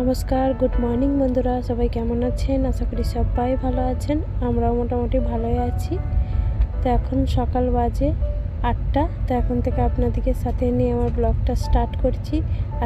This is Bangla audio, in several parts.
নমস্কার, গুড মর্নিং বন্ধুরা, সবাই কেমন আছেন? আশা করি সবাই ভালো আছেন। আমরাও মোটামুটি ভালোই আছি। তো এখন সকাল বাজে 8টা। তো এখন থেকে আপনাদেরকে সাথে নিয়ে আমার ব্লগটা স্টার্ট করছি।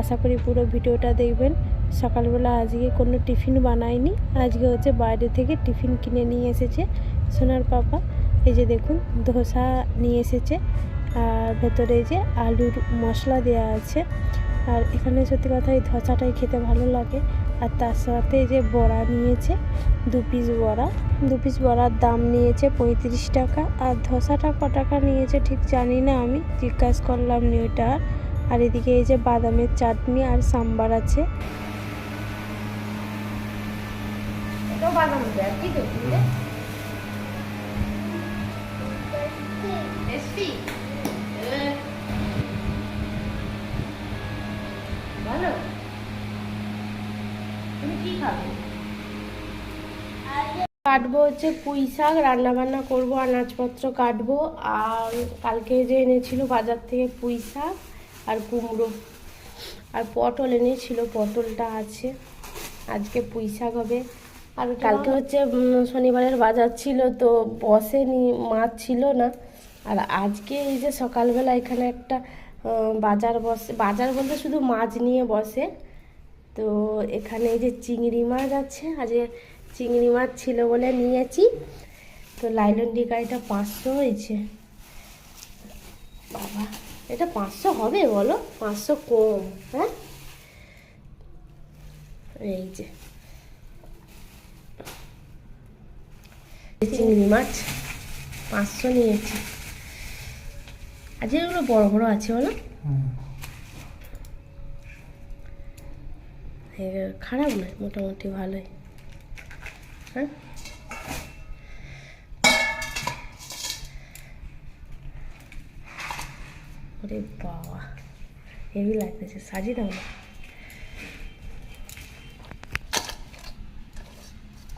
আশা করি পুরো ভিডিওটা দেখবেন। সকালবেলা আজকে কোনো টিফিন বানাইনি, আজকে হচ্ছে বাইরে থেকে টিফিন কিনে নিয়ে এসেছে সোনার পাপা। এই যে দেখুন, ধোসা নিয়ে এসেছে আর ভেতরে যে আলুর মশলা দেওয়া আছে। আর এখানে সত্যি কথা এই ধোসাটাই খেতে ভালো লাগে। আর তার সাথে যে বড়া নিয়েছে, 2 পিস বড়া। 2 পিস বড়ার দাম নিয়েছে 35 টাকা। আর ধোসাটা ক টাকা নিয়েছে ঠিক জানি না, আমি জিজ্ঞাসা করলাম নি ওইটা। আর এদিকে এই যে বাদামের চাটনি আর সাম্বার আছে। কাটবো হচ্ছে পুঁই শাক, রান্নাবান্না করবো, আনাজপত্র কাটবো। আর কালকে যে এনেছিল বাজার থেকে পুঁই শাক আর কুমড়ো আর পটল এনেছিল, পটলটা আছে। আজকে পুঁই শাক হবে। আর কালকে হচ্ছে শনিবারের বাজার ছিল, তো বসেনি, মাছ ছিল না। আর আজকে এই যে সকালবেলা এখানে একটা বাজার বসে, বাজার বলতে শুধু মাছ নিয়ে বসে। তো এখানে এই যে চিংড়ি মাছ আছে, আজকে চিংড়ি মাছ ছিল বলে নিয়েছি। তো লাইলন ডিকাইটা 500 হয়েছে। বাবা, এটা 500 হবে বলো? 500 কম? হ্যাঁ, এই যে চিংড়ি মাছ 500 নিয়েছি। আজকে এগুলো বড় বড় আছে বলো? খারাপ নয়, মোটামুটি ভালোই। হ্যাঁ, ওরে বাবা, হেভি লাগতেছে, সাজিয়ে দাও না।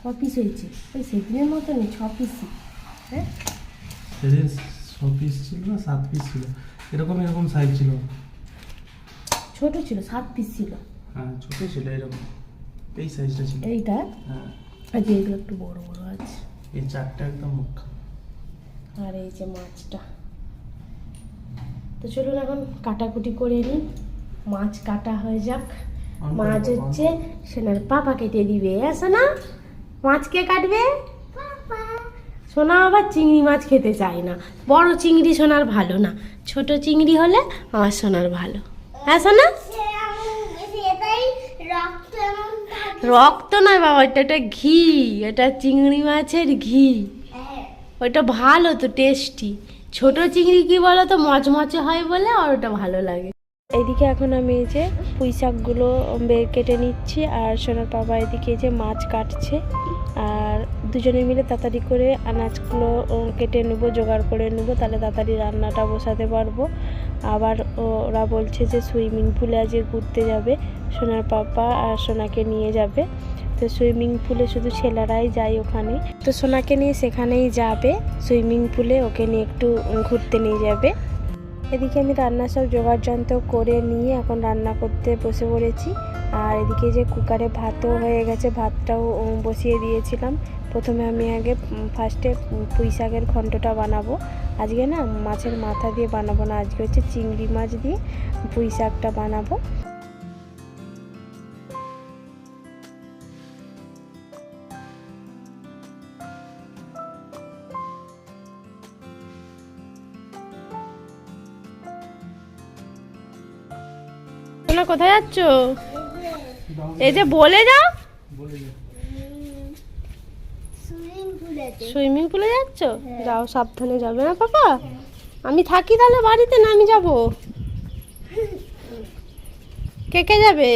ক পিস হয়েছে? ওই সেদিনের মতনই 6 পিসই। হ্যাঁ, সেদিন 6 পিস ছিল না 7 পিস ছিল, এরকম এরকম সাইজ ছিল। ছোট ছিল, 7 পিস ছিল। হ্যাঁ, ছোট ছিল, এরকম এই সাইজটা ছিল। এইটা? হ্যাঁ, আর যে এগুলো একটু বড় বড় আছে। এই চারটা একদম মুখ্য। আর এই যে মাছটা। তো চলুন এখন কাটাকুটি করে নিই, মাছ কাটা হয়ে যাক। মাছ হচ্ছে সোনার পাপা কেটে দিবে। হ্যাঁ সোনা, মাছ কে কাটবে? সোনা আবার চিংড়ি মাছ খেতে চায় না। বড় চিংড়ি সোনার ভালো না, ছোট চিংড়ি হলে আমার সোনার ভালো। হ্যাঁ সোনা? রক্ত নয় বাবা, এটা ঘি, এটা চিংড়ি মাছের ঘি। ওইটা ভালো তো, টেস্টি। ছোট চিংড়ি কি বলো তো, মচমচে হয় বলে, আর ওটা ভালো লাগে। এইদিকে এখন আমি এই যে পুঁই শাকগুলো কেটে নিচ্ছি, আর সোনার বাবা এদিকে যে মাছ কাটছে। আর দুজনে মিলে তাড়াতাড়ি করে আনাজগুলো কেটে নেবো, জোগাড় করে নেবো, তাহলে তাড়াতাড়ি রান্নাটা বসাতে পারবো। আবার ওরা বলছে যে সুইমিং পুলে আজকে ঘুরতে যাবে, সোনার পাপা আর সোনাকে নিয়ে যাবে। তো সুইমিং পুলে শুধু ছেলেরাই যায় ওখানে, তো সোনাকে নিয়ে সেখানেই যাবে সুইমিং পুলে, ওকে নিয়ে একটু ঘুরতে নিয়ে যাবে। এদিকে আমি রান্না সব জোগাড় যন্ত্র করে নিয়ে এখন রান্না করতে বসে পড়েছি। আর এদিকে যে কুকারে ভাতও হয়ে গেছে, ভাতটাও বসিয়ে দিয়েছিলাম। প্রথমে আমি আগে ফার্স্টে পুঁই শাকের ঘন্টটা বানাবো। আজকে না মাছের মাথা দিয়ে বানাবো না, আজকে হচ্ছে চিংড়ি মাছ দিয়ে পুঁই শাকটা বানাবো। তোমরা কোথায় যাচ্ছ? এই যে বলে যাও। সুইমিং পুলে যাচ্ছ? যাও, সাবধানে যাবে না পাপা। আমি থাকি তাহলে বাড়িতে, না আমি যাব? কে কে যাবে?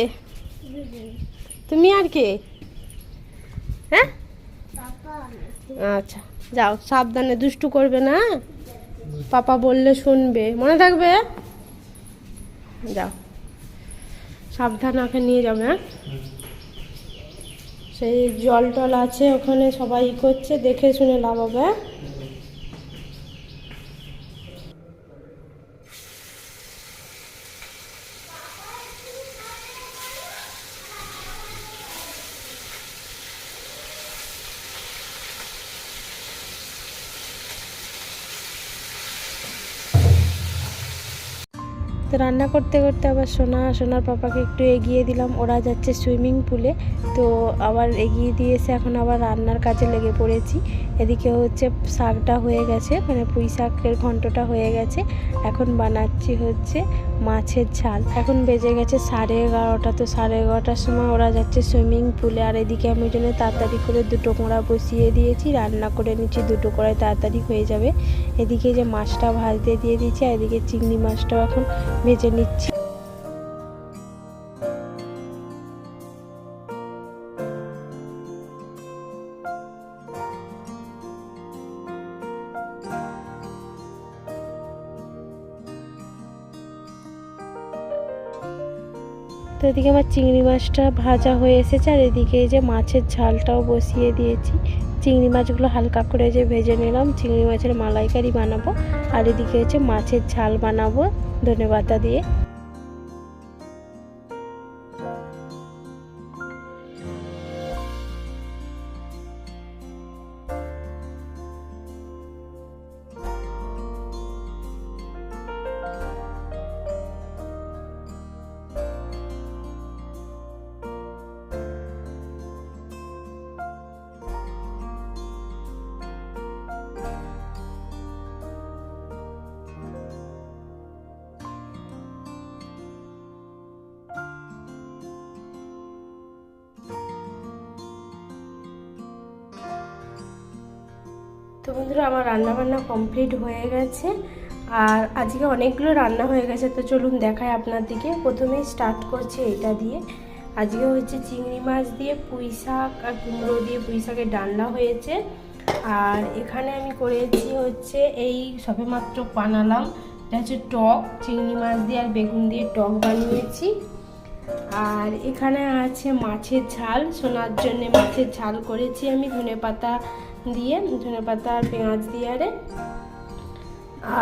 তুমি আর কে? হ্যাঁ, আচ্ছা যাও, সাবধানে, দুষ্টু করবে না। পাপা বললে শুনবে, মনে থাকবে। যাও, সাবধানে ওকে নিয়ে যাবে। হ্যাঁ, সেই জল টল আছে ওখানে, সবাই করছে, দেখে শুনে লাভ হবে। তো রান্না করতে করতে আবার সোনার পাপাকে একটু এগিয়ে দিলাম, ওরা যাচ্ছে সুইমিং পুলে। তো আবার এগিয়ে দিয়েছে, এখন আবার রান্নার কাজে লেগে পড়েছি। এদিকে হচ্ছে শাকটা হয়ে গেছে, মানে পুঁই শাকের ঘন্টটা হয়ে গেছে। এখন বানাচ্ছি হচ্ছে মাছের ঝাল। এখন বেজে গেছে 11:30। তো 11:30টার সময় ওরা যাচ্ছে সুইমিং পুলে। আর এদিকে আমি ওই জন্য তাড়াতাড়ি করে 2টো কড়া বসিয়ে দিয়েছি, রান্না করে নিচ্ছি। 2টো কড়াই তাড়াতাড়ি হয়ে যাবে। এদিকে যে মাছটা ভাজতে দিয়ে দিয়েছি, আর এদিকে চিংড়ি মাছটাও এখন ভেজে নিচ্ছি। তো এদিকে আমার চিংড়ি মাছটা ভাজা হয়ে এসেছে, আর এদিকে এই যে মাছের ঝালটাও বসিয়ে দিয়েছি। চিংড়ি মাছগুলো হালকা করে যে ভেজে নিলাম, চিংড়ি মাছের মালাইকারি বানাবো। আর এদিকে হচ্ছে মাছের ঝাল বানাবো ধনেপাতা দিয়ে। তো বন্ধুরা, আমার রান্নাবান্না কমপ্লিট হয়ে গেছে। আর আজকে অনেকগুলো রান্না হয়ে গেছে। তো চলুন দেখাই আপনার দিকে। প্রথমেই স্টার্ট করছি এটা দিয়ে। আজকে হচ্ছে চিংড়ি মাছ দিয়ে পুঁই শাক আর কুমড়ো দিয়ে পুঁই শাকের ডালনা হয়েছে। আর এখানে আমি করেছি হচ্ছে এই সবেমাত্র বানালাম, এটা হচ্ছে টক, চিংড়ি মাছ দিয়ে আর বেগুন দিয়ে টক বানিয়েছি। আর এখানে আছে মাছের ঝাল, সোনার জন্য মাছের ঝাল করেছি আমি ধনেপাতা দিয়ে, ধনেপাতা আর পেঁয়াজ দিয়ে।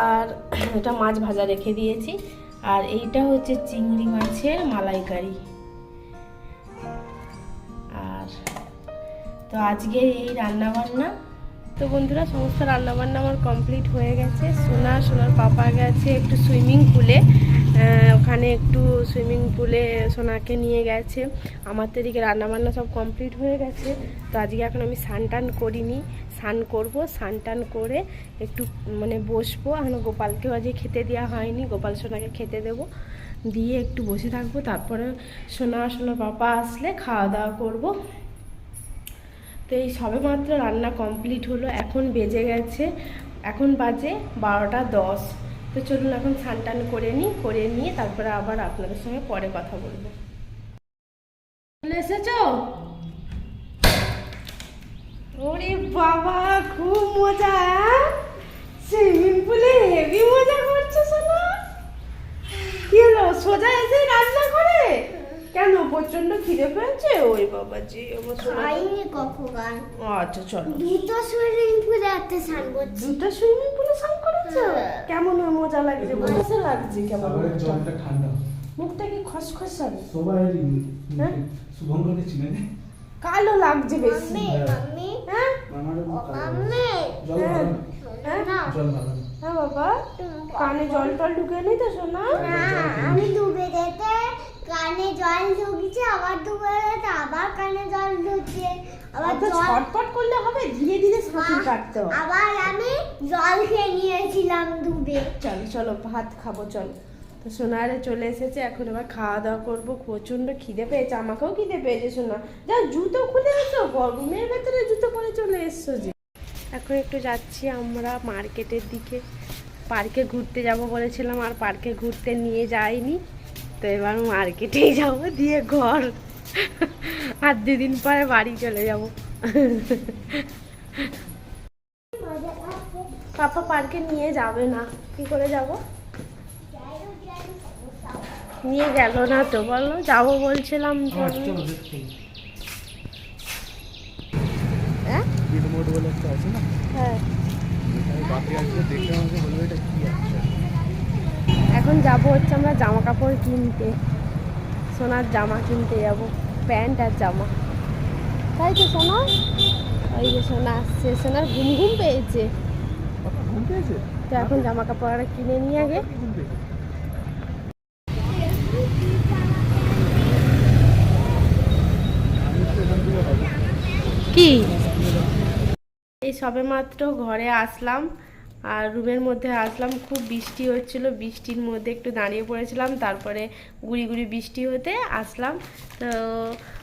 আর এটা মাছ ভাজা রেখে দিয়েছি। আর এইটা হচ্ছে চিংড়ি মাছের মালাইকারি। আর তো আজকে এই রান্নাবান্না। তো বন্ধুরা, সমস্ত রান্নাবান্না আমার কমপ্লিট হয়ে গেছে। সোনার পাপা গেছে একটু সুইমিং পুলে, ওখানে একটু সুইমিং পুলে সোনাকে নিয়ে গেছে। আমার তো এদিকে রান্নাবান্না সব কমপ্লিট হয়ে গেছে। তো আজকে এখন আমি স্নান করিনি, স্নান করবো। স্নান করে একটু মানে বসবো। এখন গোপালকেও আজকে খেতে দেওয়া হয়নি, গোপাল সোনাকে খেতে দেবো, দিয়ে একটু বসে থাকবো। তারপরে সোনার পাপা আসলে খাওয়া দাওয়া করবো। তো এই সবেমাত্র রান্না কমপ্লিট হলো। এখন বেজে গেছে, এখন বাজে 12:10। তো চলুন এখন স্নান করে নিয়ে তারপরে আবার আপনাদের সঙ্গে পরে কথা বলবো। চলে এসেছো? ওরে বাবা, খুব মজা! সুইমিং পুলে হেভি মজা করছো সোনা। কি হলো, সোজা এসে রান্না করে? কেন, প্রচন্ড খিদে পেয়েছে? ওই বাবা জি, আমার সোনা খাইনি কখন। আচ্ছা চলো। 2টো সুইমিং পুলে একটা স্নান করছি। 2টা সুইমিং পুলে স্নান করেছো? হ্যাঁ। কেমন মজা লাগছে? মজা লাগছে কেমন? জলটা ঠান্ডা, মুখটা কি খসখসাবে? সবাই হ্যাঁ? শুভঙ্করকে চিনে নেয়। কালো লাগছে বেশি। মাম্মি হ্যাঁ মামার মাম্মি জল ভালো না। হ্যাঁ না জল ভালো না। হ্যাঁ বাবা, কানে জল টল ঢুকে নেই তো সোনা? না, আমি ডুবে যেতে কানে জল ঢুকছে, আবার ডুবে যেতে আবার কানে জল ঢুকছে, আবার তো জল ছটপট করলে হবে, ধীরে ধীরে সাঁতার কাটতে হবে। আবার আমি জল খেয়ে নিয়েছিলাম ডুবে। চলো ভাত খাবো, চলো। তো সোনারে চলে এসেছে, এখন এবার খাওয়া দাওয়া করবো। প্রচন্ড খিদে পেয়েছে, আমাকেও খিদে পেয়েছে। সোনা যা, জুতো খুলে এসো, রুমের ভেতরে জুতো পরে চলে এসছো যে। এখন একটু যাচ্ছি আমরা মার্কেটের দিকে, পার্কে ঘুরতে যাব বলেছিলাম, আর পার্কে ঘুরতে নিয়ে যাইনি। তো এবার মার্কেটেই যাব, দিয়ে ঘর। আর 2 দিন পরে বাড়ি চলে যাব। পাপা পার্কে নিয়ে যাবে না, কি করে যাব? নিয়ে গেল না তো, বলো যাবো বলছিলাম। চলো দেখো, হ্যাঁ রিমোট বলে একটা আছে না, হ্যাঁ, আমি বাকি আসলে দেখে আমাকে বলবে এটা কি আছে। এখন যাব হচ্ছে আমরা জামা কাপড় কিনতে, সোনার জামা কিনতে যাব, প্যান্ট আর জামা। তাই তো সোনা? ওই যে সোনা আসছে, সোনার ঘুম পেয়েছে, ঘুম পেয়েছে? তো এখন জামা কাপড় কিনে নিয়ে আগে। ঘুম পেয়েছে? কি এই সবেমাত্র ঘরে আসলাম আর রুমের মধ্যে আসলাম, খুব বৃষ্টি হচ্ছিল, বৃষ্টির মধ্যে একটু দাঁড়িয়ে পড়েছিলাম, তারপরে গুড়ি গুড়ি বৃষ্টি হতে আসলাম। তো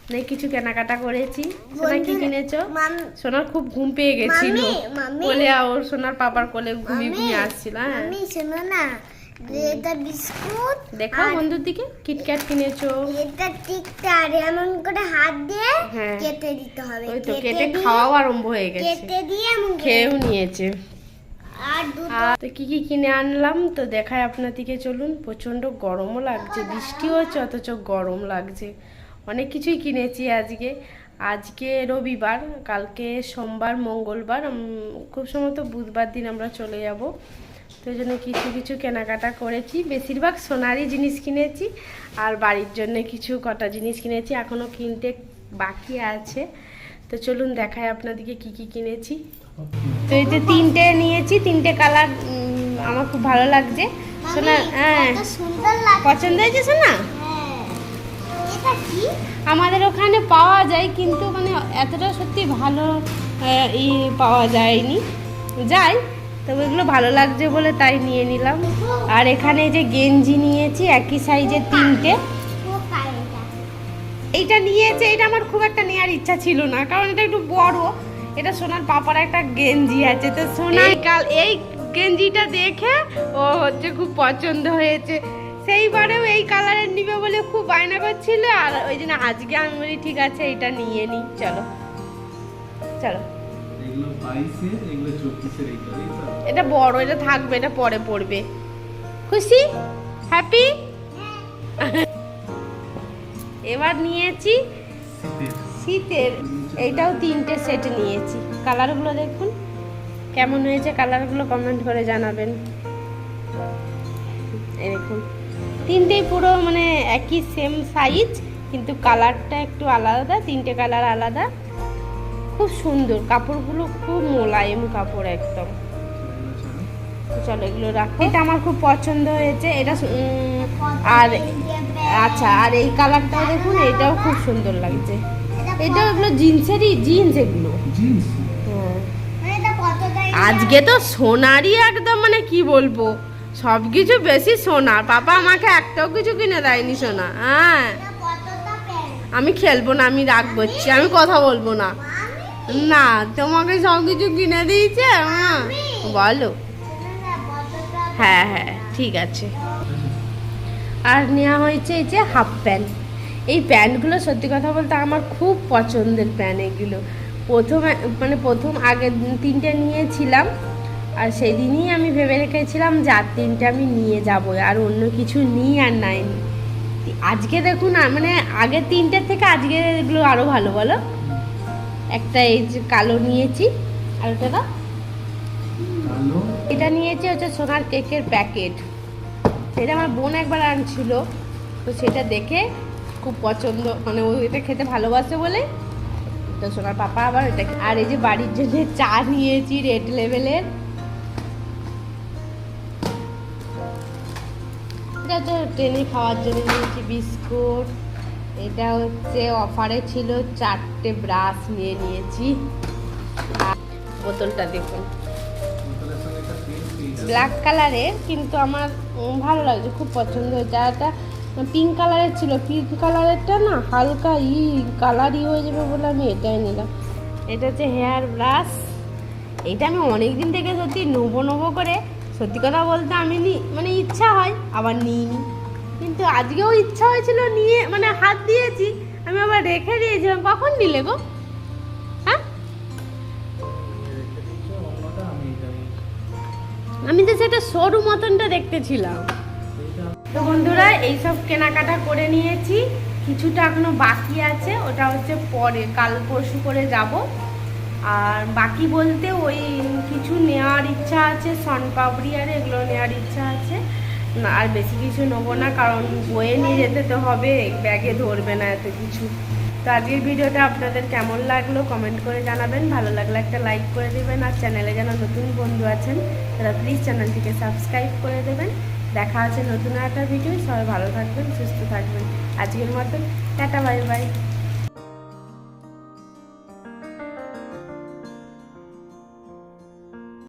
অনেক কিছু কেনাকাটা করেছি। সোনা কি কিনেছো? সোনার খুব ঘুম পেয়ে গেছিল, কোলে ওর সোনার পাপার কোলে ঘুমিয়ে ঘুমিয়ে আসছিল। হ্যাঁ আমি শোনো না, এটা বিস্কুট দেখাও বন্ধুর দিকে। কিটক্যাট কিনেছো? এটা টিকতে আর এমন করে হাত দিয়ে হ্যাঁ কেটে দিতে হবে। ওই তো কেটে খাওয়াও আরম্ভ হয়ে গেছে, কেটে দিয়ে এমন খেয়েও নিয়েছে। আর দুধ তো কি কি কিনে আনলাম তো দেখায় আপনাদেরকে, চলুন। প্রচন্ড গরমও লাগছে, বৃষ্টিও হচ্ছে অথচ গরম লাগছে। অনেক কিছুই কিনেছি আজকে। আজকে রবিবার, কালকে সোমবার, মঙ্গলবার, খুব সম্ভবত বুধবার দিন আমরা চলে যাব। তো এই জন্য কিছু কিছু কেনাকাটা করেছি, বেশিরভাগ সোনারই জিনিস কিনেছি আর বাড়ির জন্য কিছু কটা জিনিস কিনেছি, এখনও কিনতে বাকি আছে। তো চলুন দেখায় আপনাদেরকে কি কি কিনেছি। তো এই যে তিনটে নিয়েছি, তিনটে কালার আমার খুব ভালো লাগছে। সোনা হ্যাঁ কত সুন্দর লাগে। পছন্দ হয়েছে সোনা? হ্যাঁ, এটা কি? আমাদের ওখানে পাওয়া যায় কিন্তু মানে এতটা সত্যি ভালো পাওয়া যায়নি, যাই তবে এগুলো ভালো লাগছে বলে তাই নিয়ে নিলাম। আর এখানে এই যে গেঞ্জি নিয়েছি একই সাইজের তিনটে। পোকা এটা। এইটা নিয়েছে, এটা আমার খুব একটা নেওয়ার ইচ্ছা ছিল না, কারণ এটা একটু বড়। এটা সোনার পাপার একটা গেঞ্জি আছে, তো সোনা এই গেঞ্জিটা দেখে ও হচ্ছে খুব পছন্দ হয়েছে, সেইবারেও এই কালারের নিবে বলে খুব বায়না করছিল। আর ওই জন্য আজকে আমি বলি ঠিক আছে এটা নিয়ে নিই, চলো চলো। এগুলো 22 এর, এগুলো 24 এর। এইটা এটা বড়, এটা থাকবে, এটা পরে পড়বে। খুশি? হ্যাপি? এবার নিয়েছি শীতের, এইটাও তিনটে সেট নিয়েছি। কালারগুলো দেখুন কেমন হয়েছে, কালারগুলো কমেন্ট করে জানাবেন। এই দেখুন তিনটেই পুরো মানে একই সেম সাইজ, কিন্তু কালারটা একটু আলাদা, তিনটে কালার আলাদা। খুব সুন্দর, কাপড়গুলো খুব মোলায়েম কাপড় একদম। চলো এগুলো রাখো। এটা আমার খুব পছন্দ হয়েছে, এটা আর আচ্ছা, আর এই কালারটাও দেখুন, এটাও খুব সুন্দর লাগছে। এটাও এগুলো জিন্সেরই, জিন্স এগুলো। জিন্স। হ্যাঁ মানে এটা কতটা? আজকে তো সোনারই একদম মানে কি বলবো, সব কিছু বেশি সোনার। পাপা আমাকে একটাও কিছু কিনে দেয়নি সোনা। হ্যাঁ এটা কতটা প্যান্ট? আমি খেলবো না, আমি রাগ করছি, আমি কথা বলবো না। না তোমাকে সব কিছু কিনে দিয়েছে। হ্যাঁ বলো। হ্যাঁ হ্যাঁ ঠিক আছে। আর নেওয়া হয়েছে এই যে হাফ প্যান্ট। এই প্যান্টগুলো সত্যি কথা বলতে আমার খুব পছন্দের প্যান্ট এগুলো। প্রথম আগে তিনটে নিয়েছিলাম, আর সেদিনই আমি ভেবে রেখেছিলাম যে আর তিনটে আমি নিয়ে যাব, আর অন্য কিছু নিই আর নাইনি। আজকে দেখুন মানে আগের তিনটের থেকে আজকে এগুলো আরও ভালো। বলো, একটা এই যে কালো নিয়েছি, আর ওটা না কালো। এটা নিয়েছি হচ্ছে সোনার কেকের প্যাকেট। এটা আমার বোন একবার আনছিল, তো সেটা দেখে খুব পছন্দ, মানে ও এটা খেতে ভালোবাসে বলে তো সোনার পাপা আবার এটা। আর এই যে বাড়ির জন্য চা নিয়েছি রেড লেভেলের, এটা তো ট্রেনে খাওয়ার জন্য নিয়েছি বিস্কুট। এটা হচ্ছে অফারে ছিল, 4টে ব্রাশ নিয়ে নিয়েছি। আর বোতলটা দেখুন বোতলের সঙ্গে একটা পেন ব্ল্যাক কালারের, কিন্তু আমার ভালো লাগছে, খুব পছন্দ হয়েছে। আর একটা পিঙ্ক কালারের ছিল, পিঙ্ক কালারেরটা না হালকা কালারই হয়ে যাবে বলে আমি এটাই নিলাম। এটা হচ্ছে হেয়ার ব্রাশ। এটা আমি অনেক দিন থেকে সত্যি নেবো করে, সত্যি কথা বলতে আমি মানে ইচ্ছা হয় আবার নিইনি, কিন্তু আজকেও ইচ্ছা হয়েছিল নিয়ে, মানে হাত দিয়েছি আমি আবার রেখে দিয়েছিলাম। কখন নিলে গো? হ্যাঁ অন্যটা আমি এটা নিয়েছি। আমি তো সেটা সরু মতনটা দেখতেছিলাম। এইটা তো বন্ধুরা এইসব কেনাকাটা করে নিয়েছি, কিছুটা এখনো বাকি আছে, ওটা হচ্ছে পরে কাল পরশু করে যাব। আর বাকি বলতে ওই কিছু নেওয়ার ইচ্ছা আছে, শনপাপড়ি আর এগুলো নেওয়ার ইচ্ছা আছে না। আর বেশি কিছু নেবো না, কারণ বয়ে নিয়ে যেতে তো হবে, ব্যাগে ধরবে না এত কিছু। তো আজকের ভিডিওটা আপনাদের কেমন লাগলো কমেন্ট করে জানাবেন, ভালো লাগলে একটা লাইক করে দেবেন। আর চ্যানেলে যারা নতুন বন্ধু আছেন তারা প্লিজ চ্যানেলটিকে সাবস্ক্রাইব করে দেবেন। দেখা আছে নতুন একটা ভিডিও। সবাই ভালো থাকবেন, সুস্থ থাকবেন। আজকের মতন টাটা, বাই বাই।